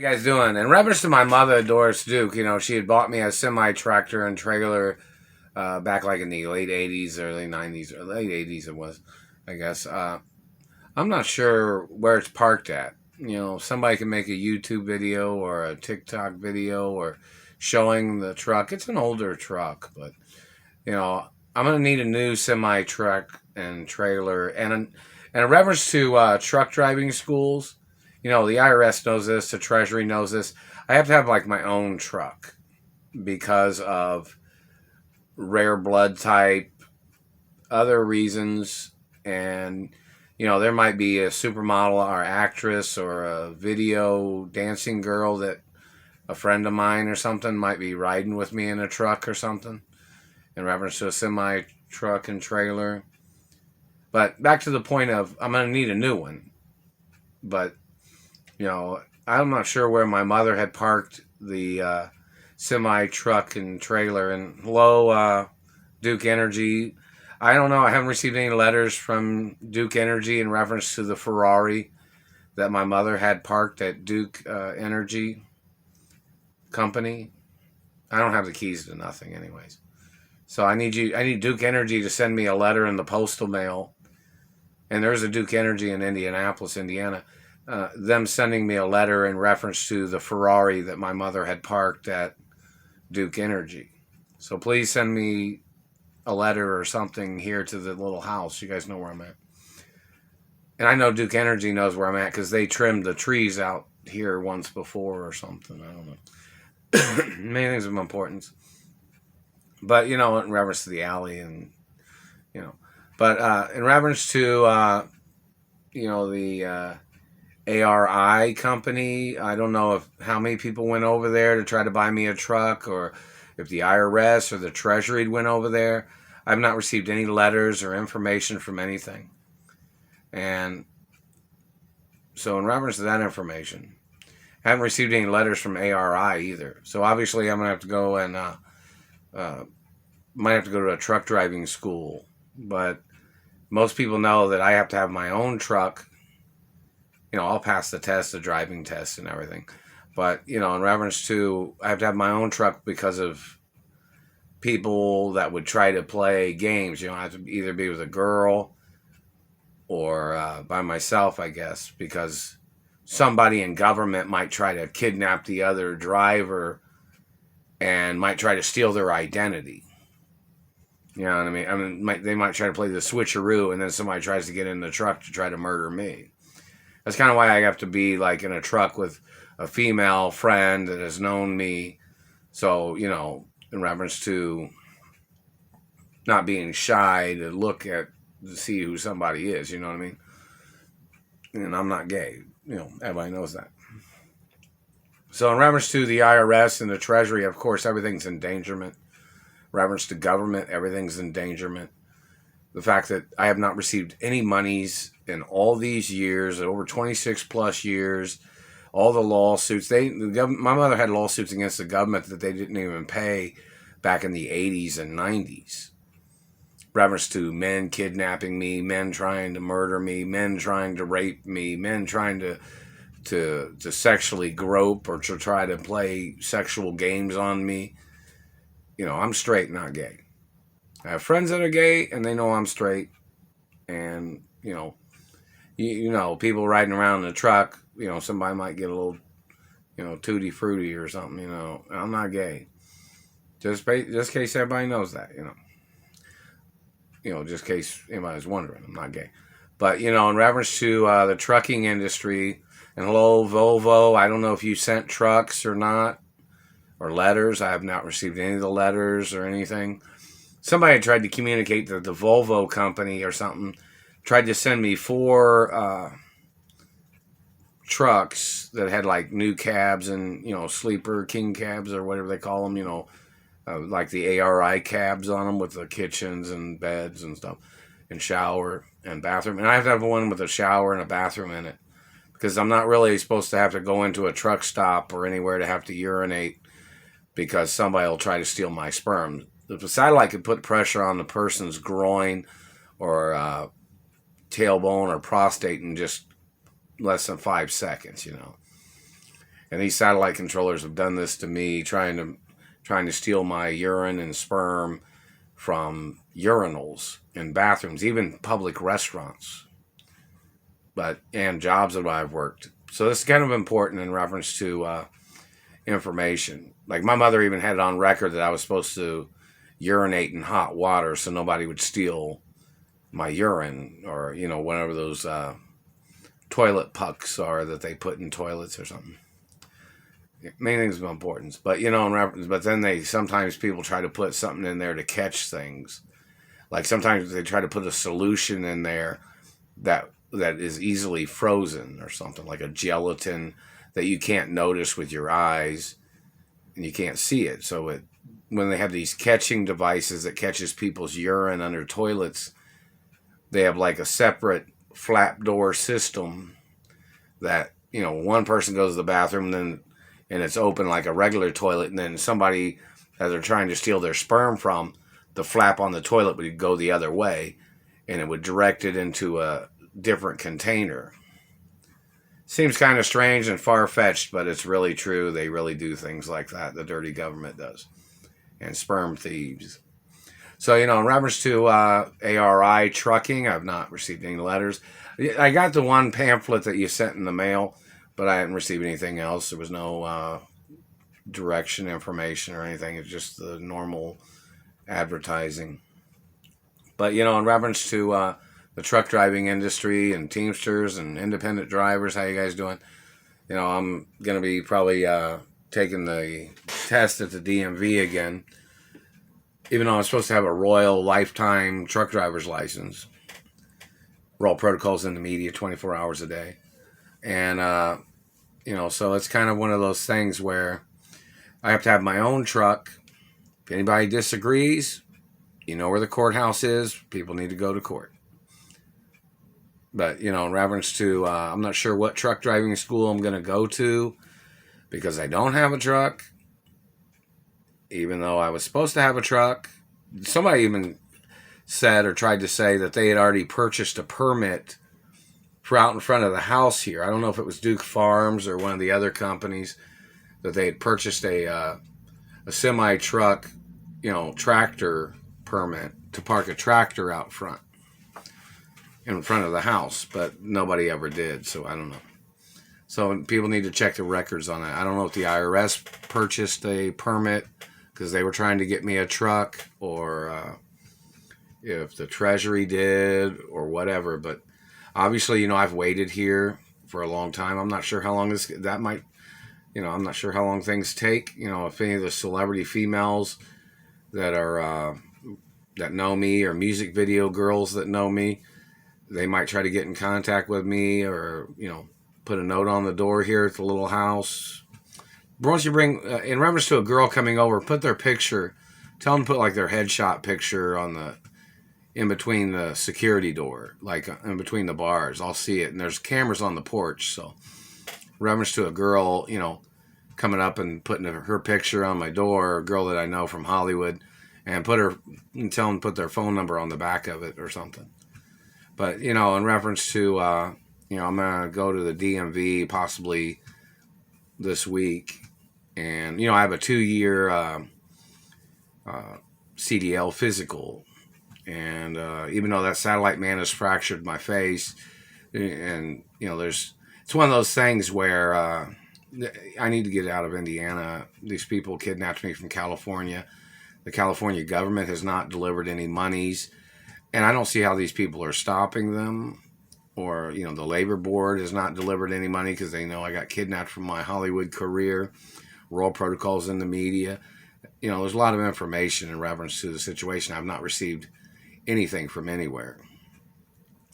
you guys doing? In reference to my mother, Doris Duke, she had bought me a semi tractor and trailer back like in the late 80s, early 90s, or late 80s it was, I guess. I'm not sure where it's parked at. Somebody can make a YouTube video or a TikTok video or showing the truck. It's an older truck, but, I'm going to need a new semi truck and trailer. And in reference to truck driving schools, the IRS knows this, the Treasury knows this. I have to have like my own truck because of rare blood type, other reasons, and there might be a supermodel or actress or a video dancing girl that a friend of mine or something might be riding with me in a truck or something in reference to a semi truck and trailer. But back to the point of I'm going to need a new one. But I'm not sure where my mother had parked the semi truck and trailer. And hello, Duke Energy. I don't know. I haven't received any letters from Duke Energy in reference to the Ferrari that my mother had parked at Duke Energy Company. I don't have the keys to nothing, anyways. So I need Duke Energy to send me a letter in the postal mail. And there's a Duke Energy in Indianapolis, Indiana. Them sending me a letter in reference to the Ferrari that my mother had parked at Duke Energy. So please send me a letter or something here to the little house. You guys know where I'm at. And I know Duke Energy knows where I'm at because they trimmed the trees out here once before or something. I don't know. Many things of importance. But, in reference to the alley and, But in reference to, the ARI company, I don't know how many people went over there to try to buy me a truck or if the IRS or the Treasury went over there. I've not received any letters or information from anything. And so in reference to that information, I haven't received any letters from ARI either. So obviously I'm going to have to go and might have to go to a truck driving school. But most people know that I have to have my own truck. I'll pass the test, the driving test and everything. But, in reference to, I have to have my own truck because of people that would try to play games. I have to either be with a girl or by myself, I guess, because somebody in government might try to kidnap the other driver and might try to steal their identity. You know what I mean? They might try to play the switcheroo and then somebody tries to get in the truck to try to murder me. That's kind of why I have to be like in a truck with a female friend that has known me. So, in reference to not being shy to see who somebody is, you know what I mean? And I'm not gay. Everybody knows that. So in reference to the IRS and the Treasury, of course, everything's endangerment. Reference to government, everything's endangerment. The fact that I have not received any monies in all these years, over 26 plus years, all the lawsuits. My mother had lawsuits against the government that they didn't even pay back in the 80s and 90s. Reference to men kidnapping me, men trying to murder me, men trying to rape me, men trying to sexually grope or to try to play sexual games on me. I'm straight, not gay. I have friends that are gay, and they know I'm straight. And, people riding around in the truck, somebody might get a little, tutti frutti or something, I'm not gay. Just in case everybody knows that, just in case anybody's wondering, I'm not gay. But, in reference to the trucking industry, and hello, Volvo, I don't know if you sent trucks or not, or letters. I have not received any of the letters or anything. Somebody tried to communicate that the Volvo company or something tried to send me 4 trucks that had like new cabs and, sleeper king cabs or whatever they call them, like the ARI cabs on them with the kitchens and beds and stuff and shower and bathroom. And I have to have one with a shower and a bathroom in it because I'm not really supposed to have to go into a truck stop or anywhere to have to urinate because somebody will try to steal my sperm. The satellite could put pressure on the person's groin or tailbone or prostate in just less than 5 seconds, And these satellite controllers have done this to me, trying to steal my urine and sperm from urinals in bathrooms, even public restaurants, and jobs that I've worked. So this is kind of important in reference to information. Like my mother even had it on record that I was supposed to urinate in hot water so nobody would steal my urine, or whatever those toilet pucks are that they put in toilets or something. Main things of importance, but but then sometimes people try to put something in there to catch things. Like sometimes they try to put a solution in there that is easily frozen or something, like a gelatin that you can't notice with your eyes and you can't see it. So when they have these catching devices that catches people's urine under toilets, they have like a separate flap door system that, one person goes to the bathroom and it's open like a regular toilet, and then somebody that they're trying to steal their sperm from, the flap on the toilet would go the other way and it would direct it into a different container. Seems kind of strange and far-fetched, but it's really true. They really do things like that. The dirty government does. And sperm thieves. So, in reference to ARI trucking, I've not received any letters. I got the one pamphlet that you sent in the mail, but I hadn't received anything else. There was no direction information or anything. It's just the normal advertising. But, in reference to the truck driving industry and Teamsters and independent drivers, how you guys doing? I'm going to be probably taking the test at the DMV again, even though I'm supposed to have a Royal Lifetime truck driver's license. Roll protocols in the media 24 hours a day. And, so it's kind of one of those things where I have to have my own truck. If anybody disagrees, where the courthouse is. People need to go to court. But, in reference to, I'm not sure what truck driving school I'm going to go to because I don't have a truck. Even though I was supposed to have a truck. Somebody even said or tried to say that they had already purchased a permit for out in front of the house here. I don't know if it was Duke Farms or one of the other companies, that they had purchased a semi-truck, tractor permit to park a tractor out front, in front of the house, but nobody ever did, so I don't know. So people need to check the records on that. I don't know if the IRS purchased a permit because they were trying to get me a truck, or if the Treasury did, or whatever. But obviously, I've waited here for a long time. I'm not sure how long I'm not sure how long things take. If any of the celebrity females that are that know me, or music video girls that know me, they might try to get in contact with me, or put a note on the door here at the little house. Once you bring, in reference to a girl coming over, put their picture, tell them to put like their headshot picture in between the security door, like in between the bars. I'll see it, and there's cameras on the porch. So, in reference to a girl, coming up and putting her picture on my door, a girl that I know from Hollywood, and tell them to put their phone number on the back of it or something. But, in reference to, I'm going to go to the DMV possibly this week. And, I have a 2-year CDL physical. And even though that satellite man has fractured my face, and, it's one of those things where I need to get out of Indiana. These people kidnapped me from California. The California government has not delivered any monies. And I don't see how these people are stopping them. Or, the labor board has not delivered any money because they know I got kidnapped from my Hollywood career. Roll protocols in the media. There's a lot of information in reference to the situation. I've not received anything from anywhere.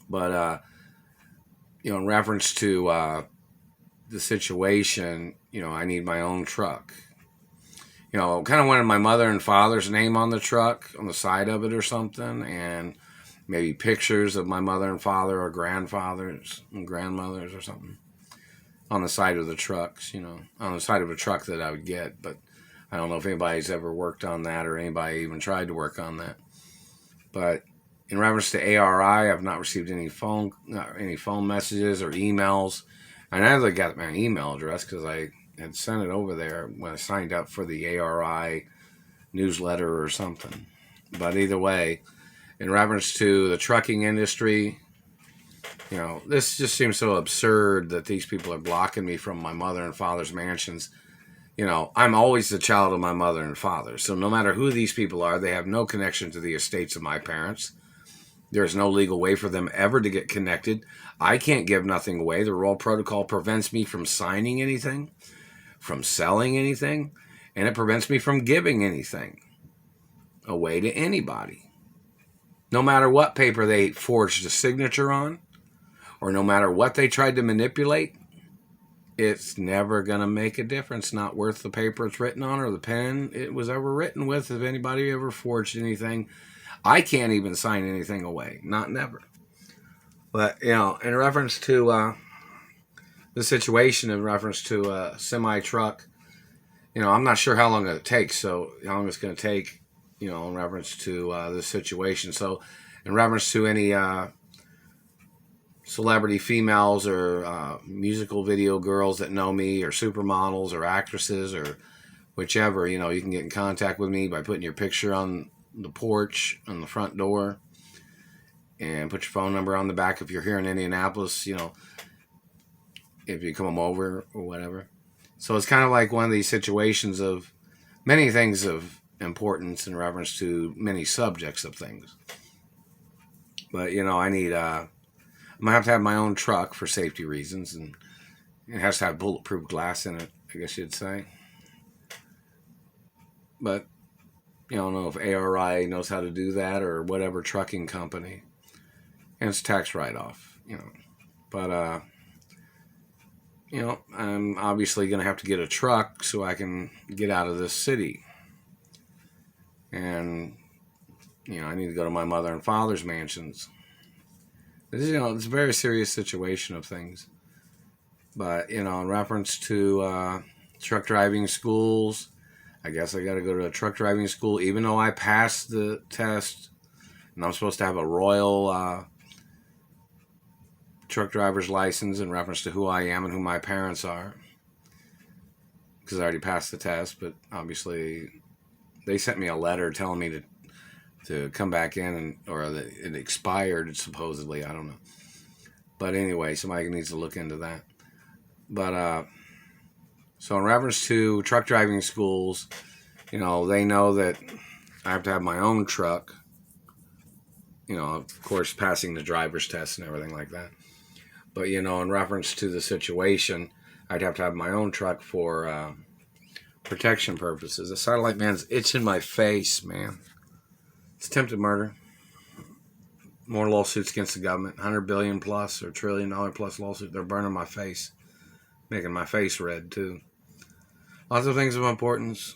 But, in reference to the situation, I need my own truck. Kind of wanted my mother and father's name on the truck, on the side of it or something, and maybe pictures of my mother and father, or grandfathers and grandmothers or something on the side of the trucks, on the side of a truck that I would get. But I don't know if anybody's ever worked on that, or anybody even tried to work on that. But in reference to ARI, I've not received any phone messages or emails. I know they got my email address because had sent it over there when I signed up for the ARI newsletter or something. But either way, in reference to the trucking industry, this just seems so absurd that these people are blocking me from my mother and father's mansions. I'm always the child of my mother and father. So no matter who these people are, they have no connection to the estates of my parents. There's no legal way for them ever to get connected. I can't give nothing away. The Royal Protocol prevents me from signing anything, from selling anything, and it prevents me from giving anything away to anybody. No matter what paper they forged a signature on, or no matter what they tried to manipulate, it's never going to make a difference. Not worth the paper it's written on or the pen it was ever written with. If anybody ever forged anything, I can't even sign anything away. Not never. But, in reference to the situation, in reference to a semi-truck, I'm not sure how long it takes. So how long it's going to take, in reference to this situation. So in reference to any celebrity females or musical video girls that know me, or supermodels or actresses or whichever, you can get in contact with me by putting your picture on the porch on the front door and put your phone number on the back if you're here in Indianapolis, if you come over or whatever. So it's kind of like one of these situations of many things of importance in reference to many subjects of things. But, I need, I'm going to have my own truck for safety reasons, and it has to have bulletproof glass in it, I guess you'd say. But, I don't know if ARI knows how to do that or whatever trucking company. And it's tax write-off, But, I'm obviously going to have to get a truck so I can get out of this city. And, I need to go to my mother and father's mansions. This is, it's a very serious situation of things. But, in reference to truck driving schools, I guess I got to go to a truck driving school, even though I passed the test. And I'm supposed to have a royal truck driver's license in reference to who I am and who my parents are. Because I already passed the test, but obviously they sent me a letter telling me to come back in, or that it expired, supposedly. I don't know. But anyway, somebody needs to look into that. But, so in reference to truck driving schools, they know that I have to have my own truck, of course, passing the driver's test and everything like that. But, in reference to the situation, I'd have to have my own truck for protection purposes. The satellite man's itching my face, man. It's attempted murder. More lawsuits against the government. $100 billion plus or $1 trillion plus lawsuit. They're burning my face. Making my face red, too. Lots of things of importance.